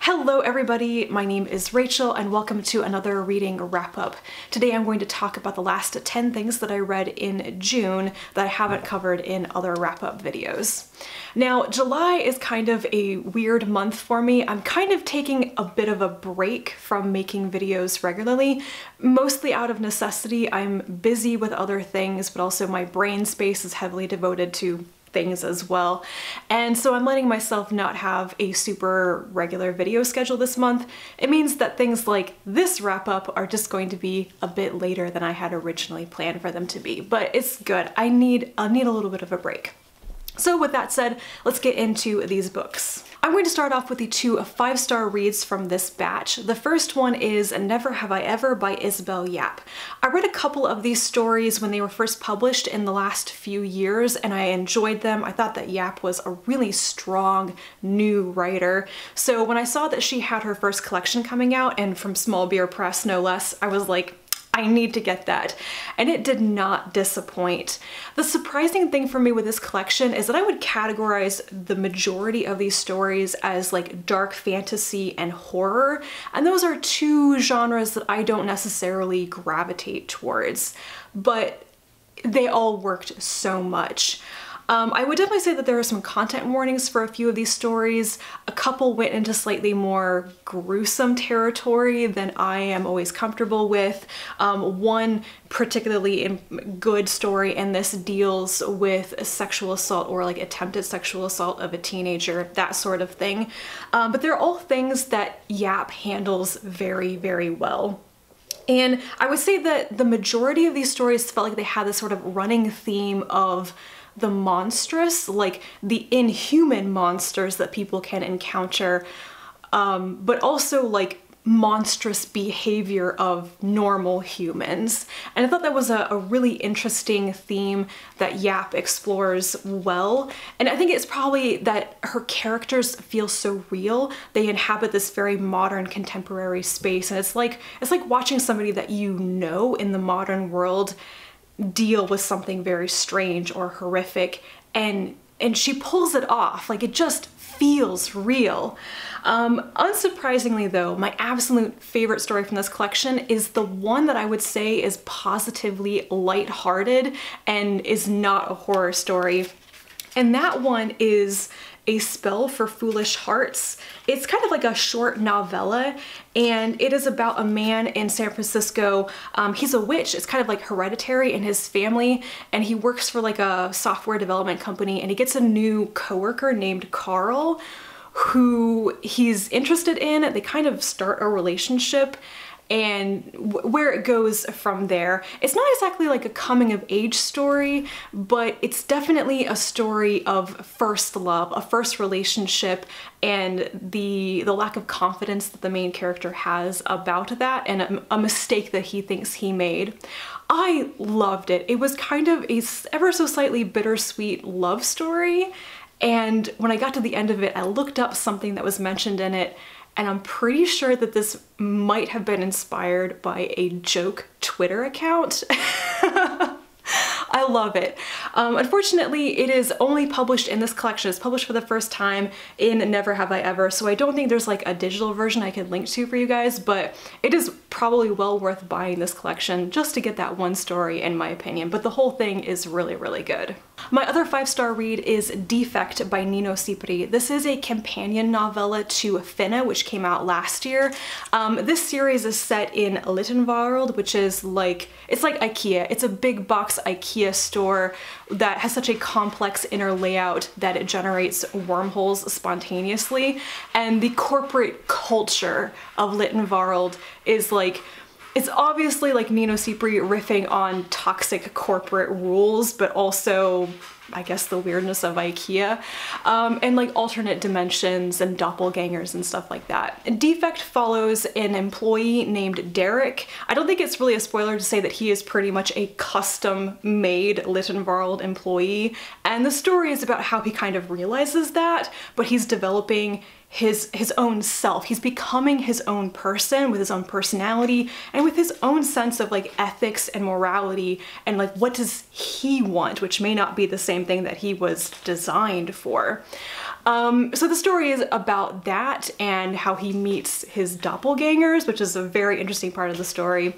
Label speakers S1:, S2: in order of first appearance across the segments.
S1: Hello everybody, my name is Rachel and welcome to another reading wrap-up. Today I'm going to talk about the last 10 things that I read in June that I haven't covered in other wrap-up videos. Now, July is kind of a weird month for me. I'm kind of taking a bit of a break from making videos regularly, mostly out of necessity. I'm busy with other things, but also my brain space is heavily devoted to things as well. And so I'm letting myself not have a super regular video schedule this month. It means that things like this wrap up are just going to be a bit later than I had originally planned for them to be, but it's good. I need a little bit of a break. So with that said, let's get into these books. I'm going to start off with the two 5-star reads from this batch. The first one is Never Have I Ever by Isabel Yap. I read a couple of these stories when they were first published in the last few years and I enjoyed them. I thought that Yap was a really strong new writer. So when I saw that she had her first collection coming out, and from Small Beer Press no less, I was like, I need to get that. And it did not disappoint. The surprising thing for me with this collection is that I would categorize the majority of these stories as like dark fantasy and horror, and those are two genres that I don't necessarily gravitate towards, but they all worked so much. I would definitely say that there are some content warnings for a few of these stories. A couple went into slightly more gruesome territory than I am always comfortable with. One particularly good story in this deals with sexual assault or like attempted sexual assault of a teenager, that sort of thing. But they're all things that Yap handles very, very well. And I would say that the majority of these stories felt like they had this sort of running theme of the monstrous, like the inhuman monsters that people can encounter, but also like monstrous behavior of normal humans. And I thought that was a really interesting theme that Yap explores well. And I think it's probably that her characters feel so real. They inhabit this very modern contemporary space, and it's like watching somebody that you know in the modern world deal with something very strange or horrific, and she pulls it off. Like, it just feels real. Unsurprisingly though, my absolute favorite story from this collection is the one that I would say is positively lighthearted and is not a horror story. And that one is A Spell for Foolish Hearts. It's kind of like a short novella, and it is about a man in San Francisco. He's a witch. It's kind of like hereditary in his family, and he works for like a software development company, and he gets a new coworker named Carl who he's interested in. They kind of start a relationship, and where it goes from there. It's not exactly like a coming of age story, but it's definitely a story of first love, a first relationship, and the lack of confidence that the main character has about that, and a mistake that he thinks he made. I loved it. It was kind of a ever so slightly bittersweet love story, and when I got to the end of it, I looked up something that was mentioned in it, and I'm pretty sure that this might have been inspired by a joke Twitter account. I love it. Unfortunately, it is only published in this collection. It's published for the first time in Never Have I Ever, so I don't think there's like a digital version I could link to for you guys, but it is probably well worth buying this collection just to get that one story, in my opinion. But the whole thing is really, really good. My other 5-star read is Defekt by Nino Cipri. This is a companion novella to Finna, which came out last year. This series is set in Littenworld, which is like, it's like IKEA. It's a big box IKEA store that has such a complex inner layout that it generates wormholes spontaneously. And the corporate culture of Littenworld is like, it's obviously like Nino Cipri riffing on toxic corporate rules, but also, I guess, the weirdness of IKEA, and like alternate dimensions and doppelgangers and stuff like that. And Defekt follows an employee named Derek. I don't think it's really a spoiler to say that he is pretty much a custom-made Littenworld employee, And the story is about how he kind of realizes that, but he's developing his own self. He's becoming his own person with his own personality and with his own sense of like ethics and morality and like what does he want, which may not be the same thing that he was designed for. So the story is about that and how he meets his doppelgangers, which is a very interesting part of the story.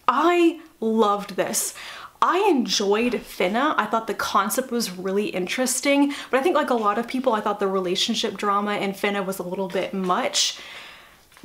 S1: I loved this. I enjoyed Finna. I thought the concept was really interesting, but I think like a lot of people, I thought the relationship drama in Finna was a little bit much.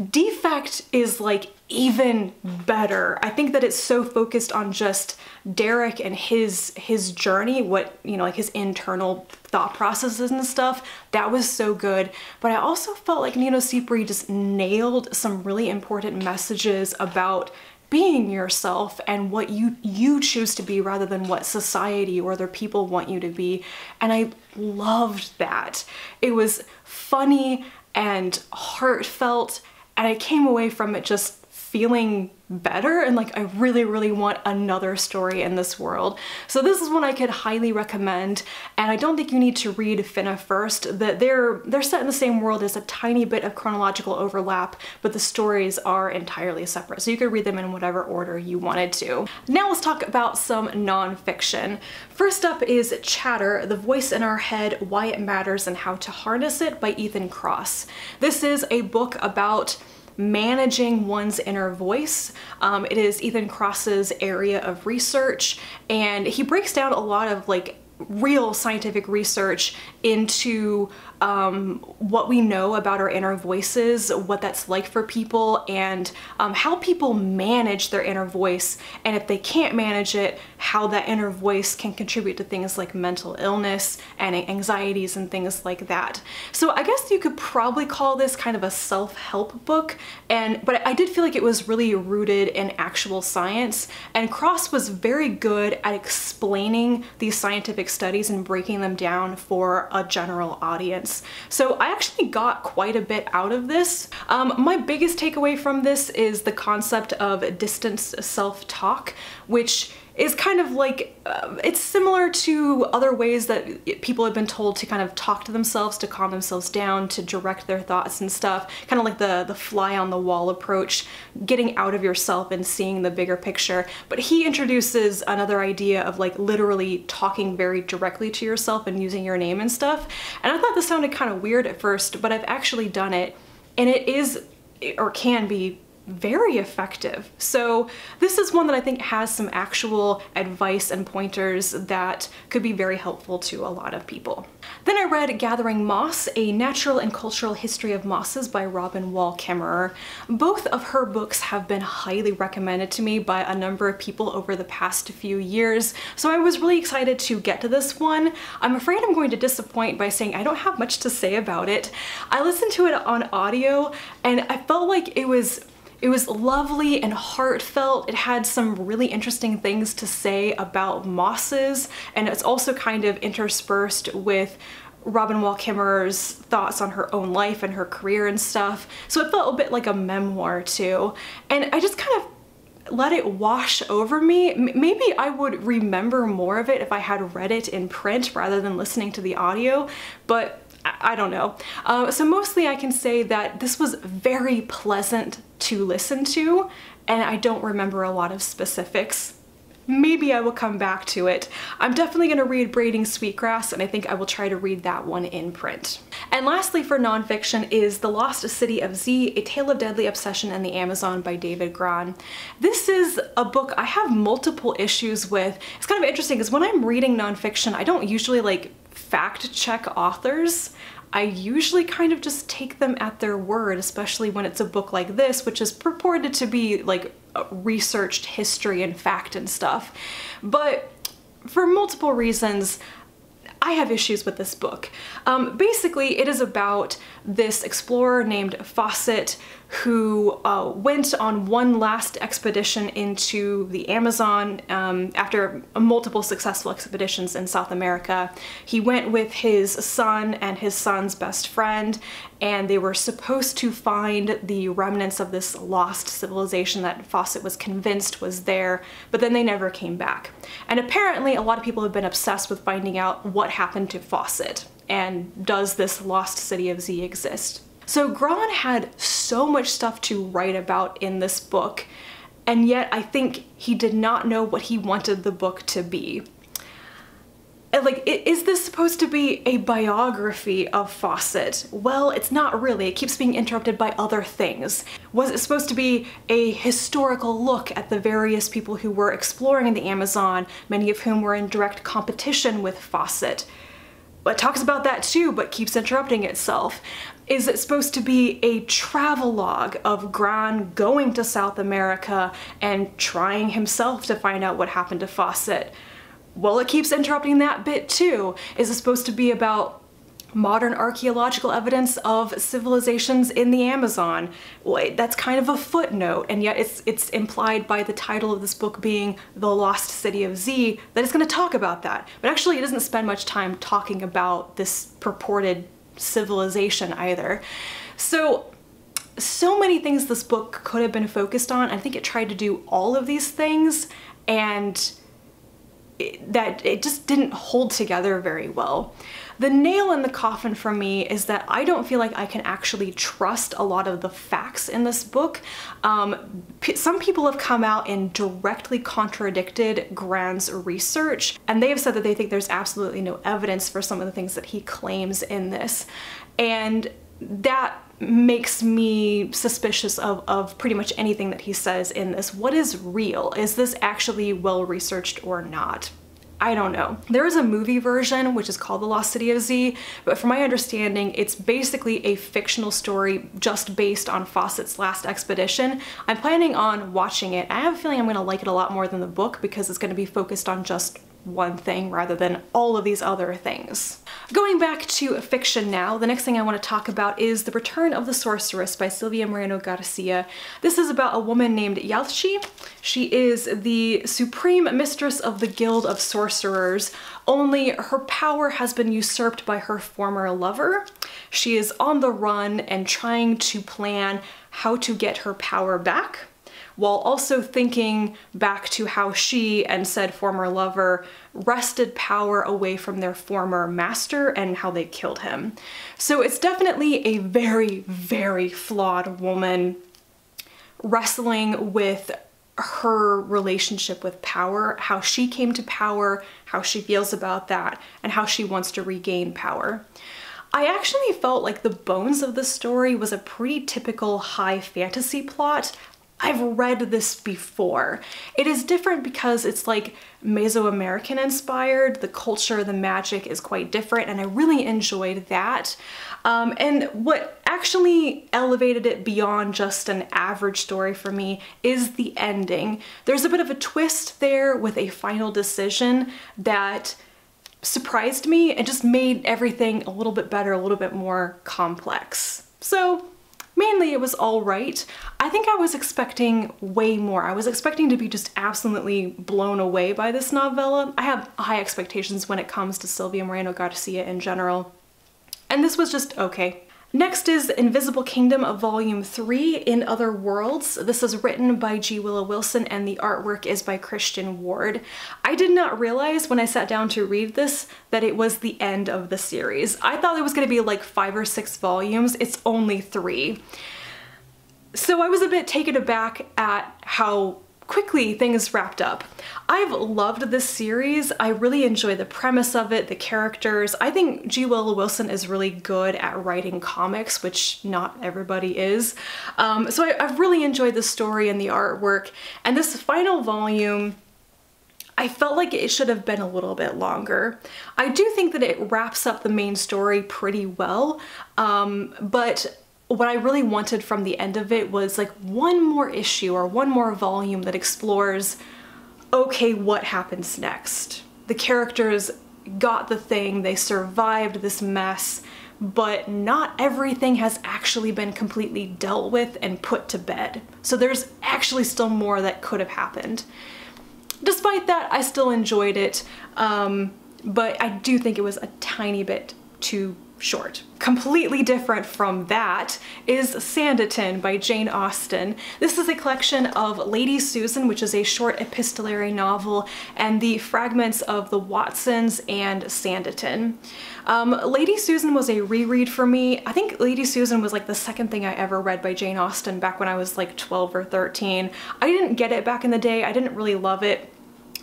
S1: Defekt is like even better. I think that it's so focused on just Derek and his journey, what, you know, like his internal thought processes and stuff. That was so good. But I also felt like Nino Cipri just nailed some really important messages about being yourself and what you choose to be rather than what society or other people want you to be. And I loved that. It was funny and heartfelt, and I came away from it just feeling better and like I really, really want another story in this world. So this is one I could highly recommend, and I don't think you need to read Finna first. That they're set in the same world. There's a tiny bit of chronological overlap, but the stories are entirely separate. So you could read them in whatever order you wanted to. Now let's talk about some nonfiction. First up is Chatter, The Voice in Our Head, Why It Matters and How to Harness It by Ethan Kross. This is a book about managing one's inner voice. It is Ethan Kross's area of research, and he breaks down a lot of like real scientific research into what we know about our inner voices, what that's like for people, and how people manage their inner voice, and if they can't manage it, how that inner voice can contribute to things like mental illness and anxieties and things like that. So I guess you could probably call this kind of a self-help book, but I did feel like it was really rooted in actual science, and Kross was very good at explaining these scientific studies and breaking them down for a general audience. So I actually got quite a bit out of this. My biggest takeaway from this is the concept of distanced self-talk, which is kind of like, it's similar to other ways that people have been told to kind of talk to themselves, to calm themselves down, to direct their thoughts and stuff. Kind of like the fly on the wall approach, getting out of yourself and seeing the bigger picture. But he introduces another idea of like literally talking very directly to yourself and using your name and stuff. And I thought this sounded kind of weird at first, but I've actually done it, and it is, or can be, very effective. So this is one that I think has some actual advice and pointers that could be very helpful to a lot of people. Then I read Gathering Moss, A Natural and Cultural History of Mosses by Robin Wall Kimmerer. Both of her books have been highly recommended to me by a number of people over the past few years, so I was really excited to get to this one. I'm afraid I'm going to disappoint by saying I don't have much to say about it. I listened to it on audio and I felt like it was lovely and heartfelt. It had some really interesting things to say about mosses, and it's also kind of interspersed with Robin Wall Kimmerer's thoughts on her own life and her career and stuff. So it felt a bit like a memoir too. And I just kind of let it wash over me. Maybe I would remember more of it if I had read it in print rather than listening to the audio, but I don't know. So mostly I can say that this was very pleasant to listen to, and I don't remember a lot of specifics. Maybe I will come back to it. I'm definitely going to read Braiding Sweetgrass, and I think I will try to read that one in print. And lastly for nonfiction is The Lost City of Z, A Tale of Deadly Obsession in the Amazon by David Grann. This is a book I have multiple issues with. It's kind of interesting because when I'm reading nonfiction, I don't usually like fact check authors. I usually kind of just take them at their word, especially when it's a book like this, which is purported to be like researched history and fact and stuff. But for multiple reasons, I have issues with this book. Basically, it is about this explorer named Fawcett who went on one last expedition into the Amazon after multiple successful expeditions in South America. He went with his son and his son's best friend, and they were supposed to find the remnants of this lost civilization that Fawcett was convinced was there, but then they never came back. And apparently a lot of people have been obsessed with finding out what happened to Fawcett, and does this lost city of Z exist? So Grann had so much stuff to write about in this book, and yet I think he did not know what he wanted the book to be. Like, is this supposed to be a biography of Fawcett? Well, it's not really. It keeps being interrupted by other things. Was it supposed to be a historical look at the various people who were exploring in the Amazon, many of whom were in direct competition with Fawcett? It talks about that too, but keeps interrupting itself. Is it supposed to be a travelogue of Grann going to South America and trying himself to find out what happened to Fawcett? Well, it keeps interrupting that bit too. Is it supposed to be about modern archaeological evidence of civilizations in the Amazon? Well, that's kind of a footnote, and yet it's implied by the title of this book being The Lost City of Z that it's going to talk about that. But actually it doesn't spend much time talking about this purported civilization either. So many things this book could have been focused on. I think it tried to do all of these things, and it just didn't hold together very well. The nail in the coffin for me is that I don't feel like I can actually trust a lot of the facts in this book. Some people have come out and directly contradicted Grann's research, and they have said that they think there's absolutely no evidence for some of the things that he claims in this. And that makes me suspicious of pretty much anything that he says in this. What is real? Is this actually well researched or not? I don't know. There is a movie version which is called The Lost City of Z, but from my understanding it's basically a fictional story just based on Fawcett's last expedition. I'm planning on watching it. I have a feeling I'm going to like it a lot more than the book because it's going to be focused on just one thing rather than all of these other things. Going back to fiction now, the next thing I want to talk about is The Return of the Sorceress by Silvia Moreno-Garcia. This is about a woman named Yalchi. She is the supreme mistress of the Guild of Sorcerers, only her power has been usurped by her former lover. She is on the run and trying to plan how to get her power back, while also thinking back to how she and said former lover wrested power away from their former master and how they killed him. So it's definitely a very, very flawed woman wrestling with her relationship with power, how she came to power, how she feels about that, and how she wants to regain power. I actually felt like the bones of the story was a pretty typical high fantasy plot. I've read this before. It is different because it's like Mesoamerican inspired. The culture, the magic is quite different, and I really enjoyed that. And what actually elevated it beyond just an average story for me is the ending. There's a bit of a twist there with a final decision that surprised me and just made everything a little bit better, a little bit more complex. So mainly it was all right. I think I was expecting way more. I was expecting to be just absolutely blown away by this novella. I have high expectations when it comes to Silvia Moreno-Garcia in general, and this was just okay. Next is Invisible Kingdom of Volume 3, In Other Worlds. This is written by G. Willow Wilson and the artwork is by Christian Ward. I did not realize when I sat down to read this that it was the end of the series. I thought it was going to be like 5 or 6 volumes. It's only 3. So I was a bit taken aback at how quickly things wrapped up. I've loved this series. I really enjoy the premise of it, the characters. I think G. Willow Wilson is really good at writing comics, which not everybody is. So I've really enjoyed the story and the artwork. And this final volume, I felt like it should have been a little bit longer. I do think that it wraps up the main story pretty well, but what I really wanted from the end of it was like one more issue or one more volume that explores, okay, what happens next? The characters got the thing, they survived this mess, but not everything has actually been completely dealt with and put to bed. So there's actually still more that could have happened. Despite that, I still enjoyed it, but I do think it was a tiny bit too short. Completely different from that is Sanditon by Jane Austen. This is a collection of Lady Susan, which is a short epistolary novel, and the fragments of the Watsons and Sanditon. Lady Susan was a reread for me. I think Lady Susan was like the second thing I ever read by Jane Austen back when I was like 12 or 13. I didn't get it back in the day. I didn't really love it.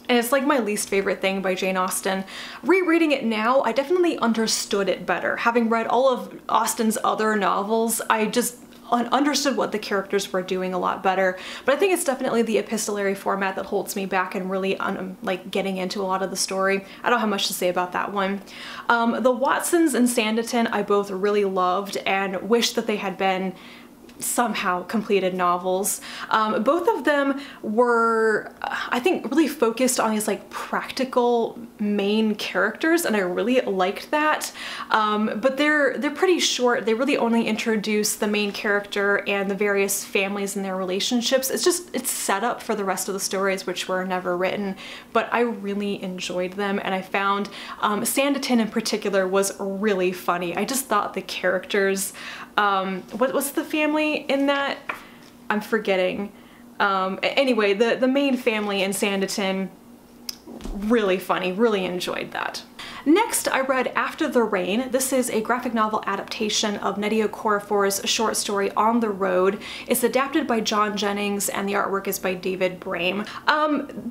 S1: And it's like my least favorite thing by Jane Austen. Rereading it now, I definitely understood it better. Having read all of Austen's other novels, I just understood what the characters were doing a lot better. But I think it's definitely the epistolary format that holds me back and really like getting into a lot of the story. I don't have much to say about that one. The Watsons and Sanditon I both really loved and wish that they had been somehow completed novels. Both of them were, I think, really focused on these like practical main characters, and I really liked that. But they're pretty short. They really only introduce the main character and the various families and their relationships. It's set up for the rest of the stories, which were never written, but I really enjoyed them, and I found Sanditon in particular was really funny. I just thought the characters, what's the family in that? I'm forgetting. Anyway, the main family in Sanditon, really funny, really enjoyed that. Next, I read After the Rain. This is a graphic novel adaptation of Nnedi Okorafor's short story On the Road. It's adapted by John Jennings and the artwork is by David Brame.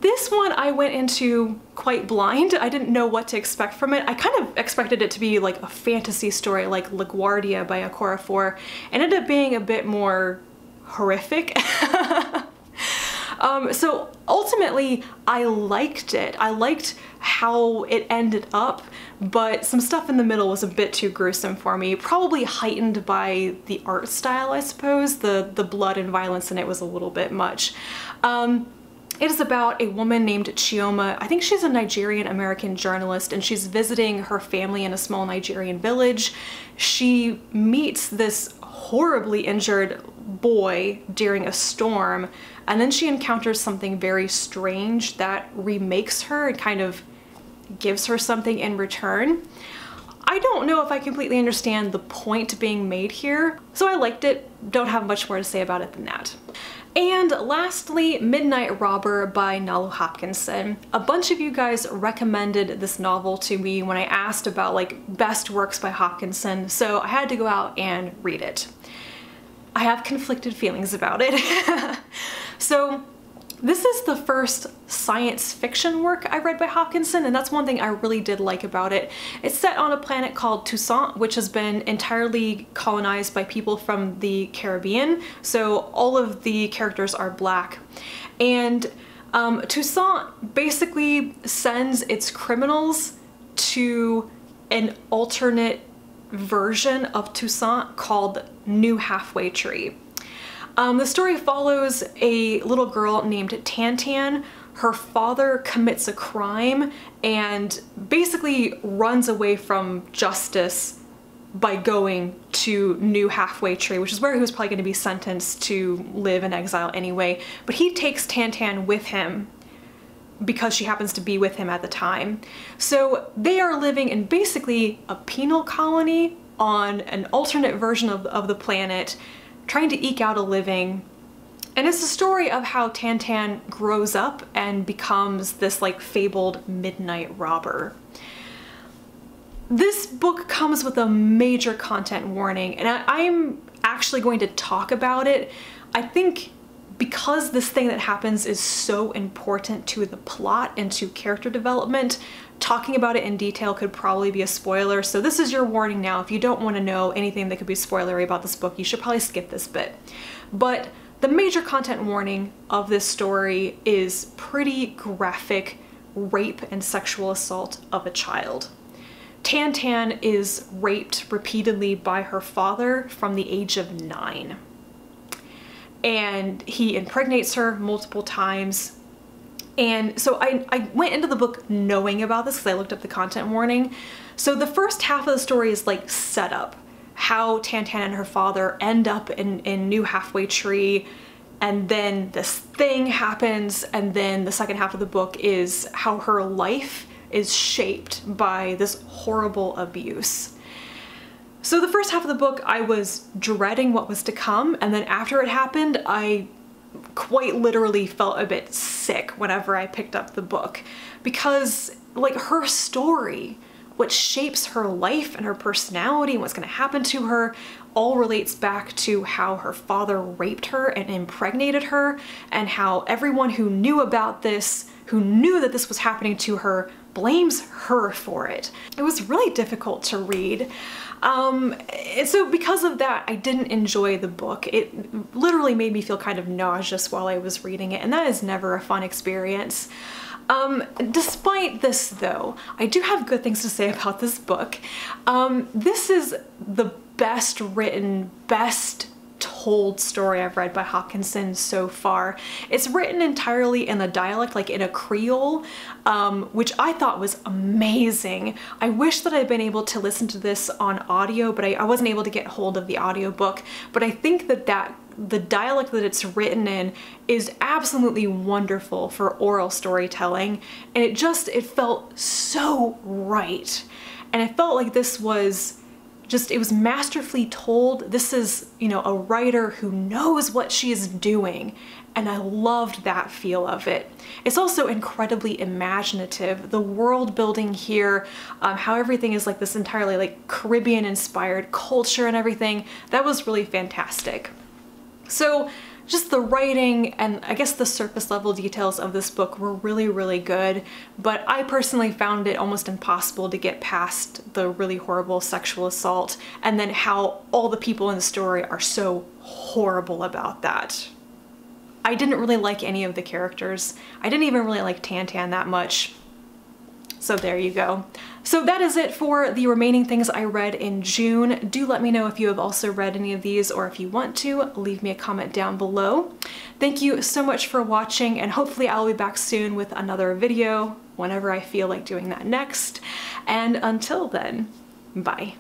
S1: This one I went into quite blind. I didn't know what to expect from it. I kind of expected it to be like a fantasy story like LaGuardia by Okorafor. It ended up being a bit more horrific. So ultimately, I liked it. I liked how it ended up, but some stuff in the middle was a bit too gruesome for me, probably heightened by the art style, I suppose. The blood and violence in it was a little bit much. It is about a woman named Chioma. I think she's a Nigerian-American journalist, and she's visiting her family in a small Nigerian village. She meets this horribly injured boy during a storm, and then she encounters something very strange that remakes her and kind of gives her something in return. I don't know if I completely understand the point being made here, so I liked it. Don't have much more to say about it than that. And lastly, Midnight Robber by Nalo Hopkinson. A bunch of you guys recommended this novel to me when I asked about like best works by Hopkinson, so I had to go out and read it. I have conflicted feelings about it. So this is the first science fiction work I read by Hopkinson, and that's one thing I really did like about it. It's set on a planet called Toussaint, which has been entirely colonized by people from the Caribbean, so all of the characters are black. And Toussaint basically sends its criminals to an alternate version of Toussaint called New Halfway Tree. The story follows a little girl named Tantan. Her father commits a crime and basically runs away from justice by going to New Halfway Tree, which is where he was probably going to be sentenced to live in exile anyway. But he takes Tantan with him because she happens to be with him at the time. So they are living in basically a penal colony on an alternate version of the planet, trying to eke out a living. And it's a story of how Tantan grows up and becomes this like fabled midnight robber. This book comes with a major content warning, and I'm actually going to talk about it. I think because this thing that happens is so important to the plot and to character development, talking about it in detail could probably be a spoiler, so this is your warning now. If you don't want to know anything that could be spoilery about this book, you should probably skip this bit. But the major content warning of this story is pretty graphic rape and sexual assault of a child. Tantan is raped repeatedly by her father from the age of 9. And he impregnates her multiple times. And so I went into the book knowing about this because I looked up the content warning. So the first half of the story is like set up, how Tantan and her father end up in New Halfway Tree, and then this thing happens, and then the second half of the book is how her life is shaped by this horrible abuse. So the first half of the book, I was dreading what was to come, and then after it happened, I quite literally felt a bit sick whenever I picked up the book, because like her story, what shapes her life and her personality and what's going to happen to her all relates back to how her father raped her and impregnated her, and how everyone who knew about this, who knew that this was happening to her, blames her for it. It was really difficult to read. And so because of that, I didn't enjoy the book. It literally made me feel kind of nauseous while I was reading it, and that is never a fun experience. Despite this though, I do have good things to say about this book. This is the best written, best told story I've read by Hopkinson so far. It's written entirely in a dialect, like in a Creole, which I thought was amazing. I wish that I'd been able to listen to this on audio, but I wasn't able to get hold of the audiobook. But I think that the dialect that it's written in is absolutely wonderful for oral storytelling, and it felt so right. And I felt like this was it was masterfully told. This is, you know, a writer who knows what she is doing, and I loved that feel of it. It's also incredibly imaginative. The world building here, how everything is like this entirely like Caribbean inspired culture and everything, that was really fantastic. So just the writing and I guess the surface level details of this book were really, really good, but I personally found it almost impossible to get past the really horrible sexual assault and then how all the people in the story are so horrible about that. I didn't really like any of the characters. I didn't even really like Tantan that much. So there you go. So that is it for the remaining things I read in June. Do let me know if you have also read any of these, or if you want to, leave me a comment down below. Thank you so much for watching, and hopefully I'll be back soon with another video whenever I feel like doing that next. And until then, bye.